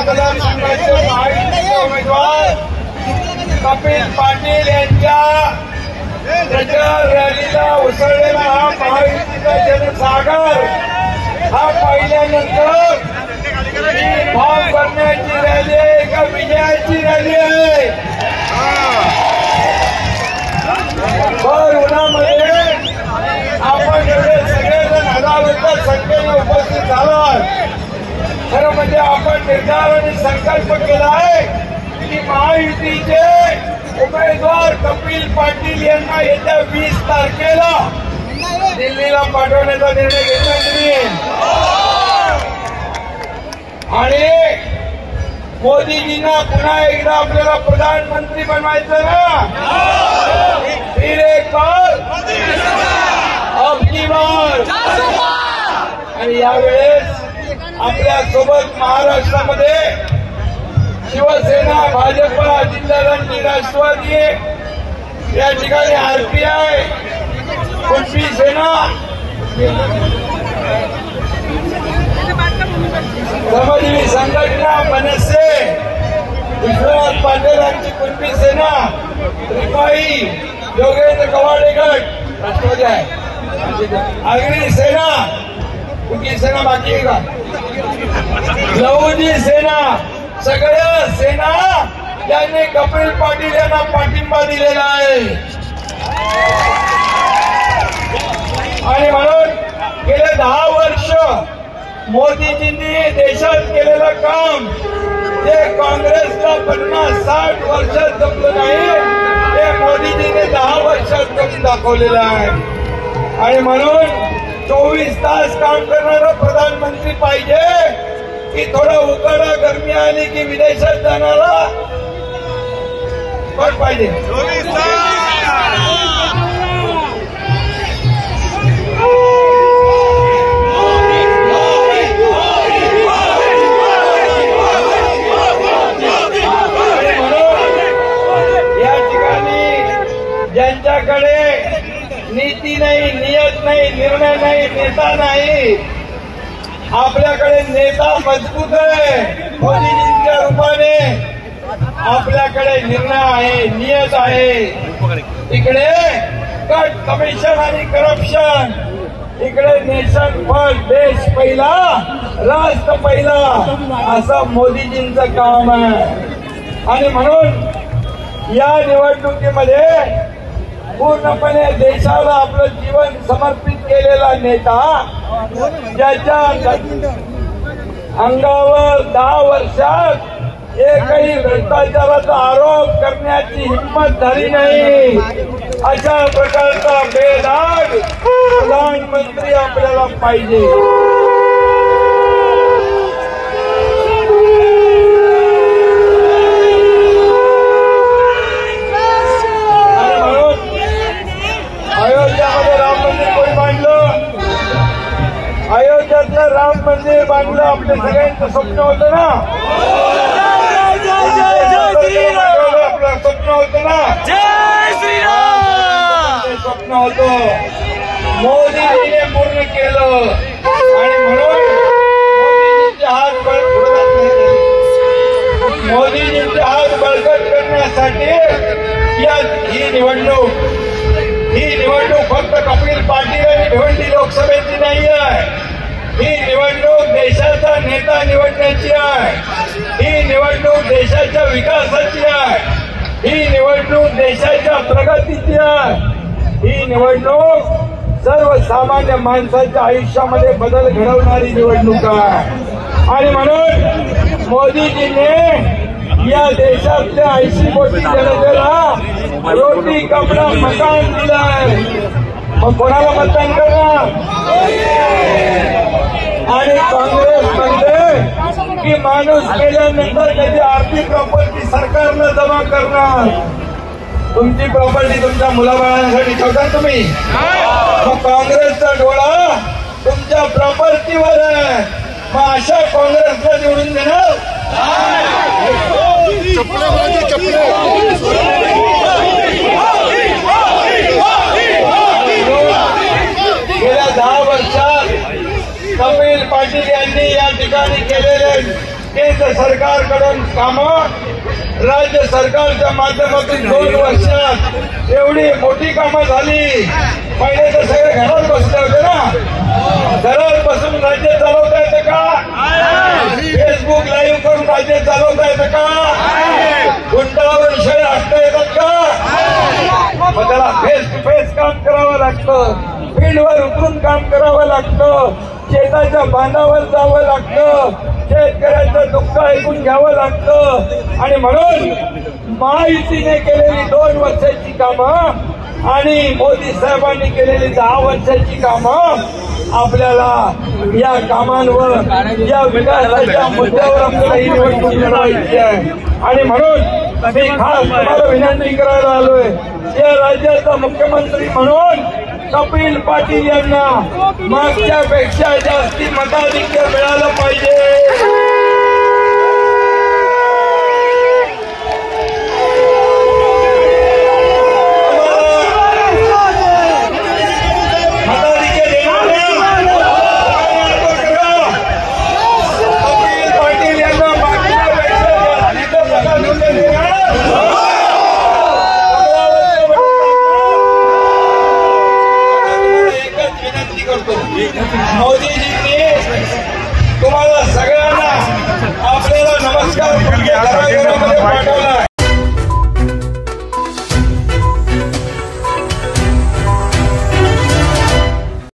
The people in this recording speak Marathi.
मतदारसंघाचे महायुतीचे उमेदवार कपिल पाटील यांच्या प्रचार रॅलीला उसळलेला हा महायुतीचा जनसागर हा पाहिल्यानंतर फॉर्म भरण्याची रॅली आहे का विजयाची रॅली आहे? भर उन्हामध्ये आपण एवढे सगळेजण हजारोच्या संख्येने उपस्थित झालात. खरं म्हणजे आपण निर्धार आणि संकल्प केला आहे की महायुतीचे उमेदवार कपिल पाटील यांना येत्या 20 तारखेला दिल्लीला पाठवण्याचा निर्णय घेतला तुम्ही. आणि मोदीजींना पुन्हा एकदा आपल्याला प्रधानमंत्री बनवायचं ना. फिर एक बार अब की बार. आणि यावेळेस आपल्या सोबत महाराष्ट्रामध्ये शिवसेना, भाजपा, जिल्हादंडी, राष्ट्रवादी, या ठिकाणी आरपीआय, कुणबी सेना, समाजवादी संघटना, मनसे, विश्वनाथ पाटील यांची कुणबी सेना, रिपाई, योगेंद्र कवाडे गट राष्ट्रवादी आहे, अग्नि सेना, कुणबी सेना बाकी आहे का, लहुजी सेना, सगळ्या सेना यांनी कपिल पाटील यांना पाठिंबा दिलेला आहे. आणि म्हणून गेले 10 वर्ष मोदीजींनी देशात केलेलं काम जे काँग्रेसला 50-60 वर्षात जमलं नाही ते मोदीजींनी 10 वर्षात करून दाखवलेलं आहे. आणि म्हणून 24 तास काम करणारा प्रधानमंत्री पाहिजे की थोडा उकाडा गरमी आली की विदेशात जाणारा पण पाहिजे? 24 तास. या ठिकाणी ज्यांच्याकडे नीती नाही, नियत नाही, निर्णय नाही, नेता नाही, आपल्याकडे नेता मजबूत आहे मोदीजींच्या रूपाने. आपल्याकडे निर्णय आहे, नियत आहे. इकडे कट, कमिशन आणि करप्शन, इकडे नेशन फर्स्ट, देश पहिला, राष्ट्र पहिला, असं मोदीजींचं काम आहे. आणि म्हणून या निवडणुकीमध्ये पूर्णपणे देशाला आपलं जीवन समर्पित केलेला नेता, ज्याच्या अंगावर 10 वर्षात एकही भ्रष्टाचाराचा आरोप करण्याची हिंमत झाली नाही, अशा प्रकारचा बेदाग प्रधानमंत्री आपल्याला पाहिजे. अयोध्यामध्ये राम मंदिर कोणी बांधलं? अयोध्यातलं राम मंदिर बांधलं आपल्या सगळ्यांचं स्वप्न होतं ना. आपलं स्वप्न होतं ना. जय श्रीराम स्वप्न होतं, मोदीजीने पूर्ण केलं. आणि म्हणून मोदीजींचे हात मोदीजींचे हात बळकट करण्यासाठी ही निवडणूक फक्त कपिल पाटील आणि भिवंडी लोकसभेची नाही आहे. ही निवडणूक देशाचा नेता निवडण्याची आहे. ही निवडणूक देशाच्या विकासाची आहे. ही निवडणूक देशाच्या प्रगतीची आहे. ही निवडणूक सर्वसामान्य माणसाच्या आयुष्यामध्ये बदल घडवणारी निवडणूक आहे. आणि म्हणून मोदीजीने या देशातल्या 80 कोटी जनतेला रोटी, कपडा, मकान दिलाय. मग कोणाला मतदान करणार? आणि काँग्रेस म्हणते की माणूस केल्यानंतर त्याची आर्थिक प्रॉपर्टी सरकारनं जमा करणार. तुमची प्रॉपर्टी तुमच्या मुलाबाळांसाठी ठेवता तुम्ही? मग काँग्रेसचा डोळा तुमच्या प्रॉपर्टीवर आहे. मग अशा काँग्रेसला निवडून देणार? गेल्या 10 वर्षात कपिल पाटील यांनी या ठिकाणी केलेले केंद्र सरकारकडून कामं राज्य सरकारच्या माध्यमातून 2 वर्षात एवढी मोठी कामं झाली। पहिले तर सगळे घरात बसले होते ना, घरात बसून राज्य चालवता येतं का? फेसबुक लाईव्ह करून राज्य चालवता येतं का? गुंडावर विषय असता येतात का? मग त्याला फेस टू फेस काम करावं लागतं, फील्डवर उतरून काम करावं लागतं, शेताच्या बांधावर जावं लागतं, शेतकऱ्यांचं दुःख ऐकून घ्यावं लागतं। आणि म्हणून महायुतीने केलेली 2 वर्षाची कामं आणि मोदी साहेबांनी केलेली 10 वर्षाची कामं आपल्याला या कामांवर, या विकासाच्या मुद्द्यावर आपल्याला ही निवडणूक लढवायची आहे। आणि म्हणून मी खास तुम्हाला विनंती करायला आलोय, या राज्याचा मुख्यमंत्री म्हणून कपिल पाटील यांना मागच्यापेक्षा जास्ती मताधिक्य मिळालं पाहिजे।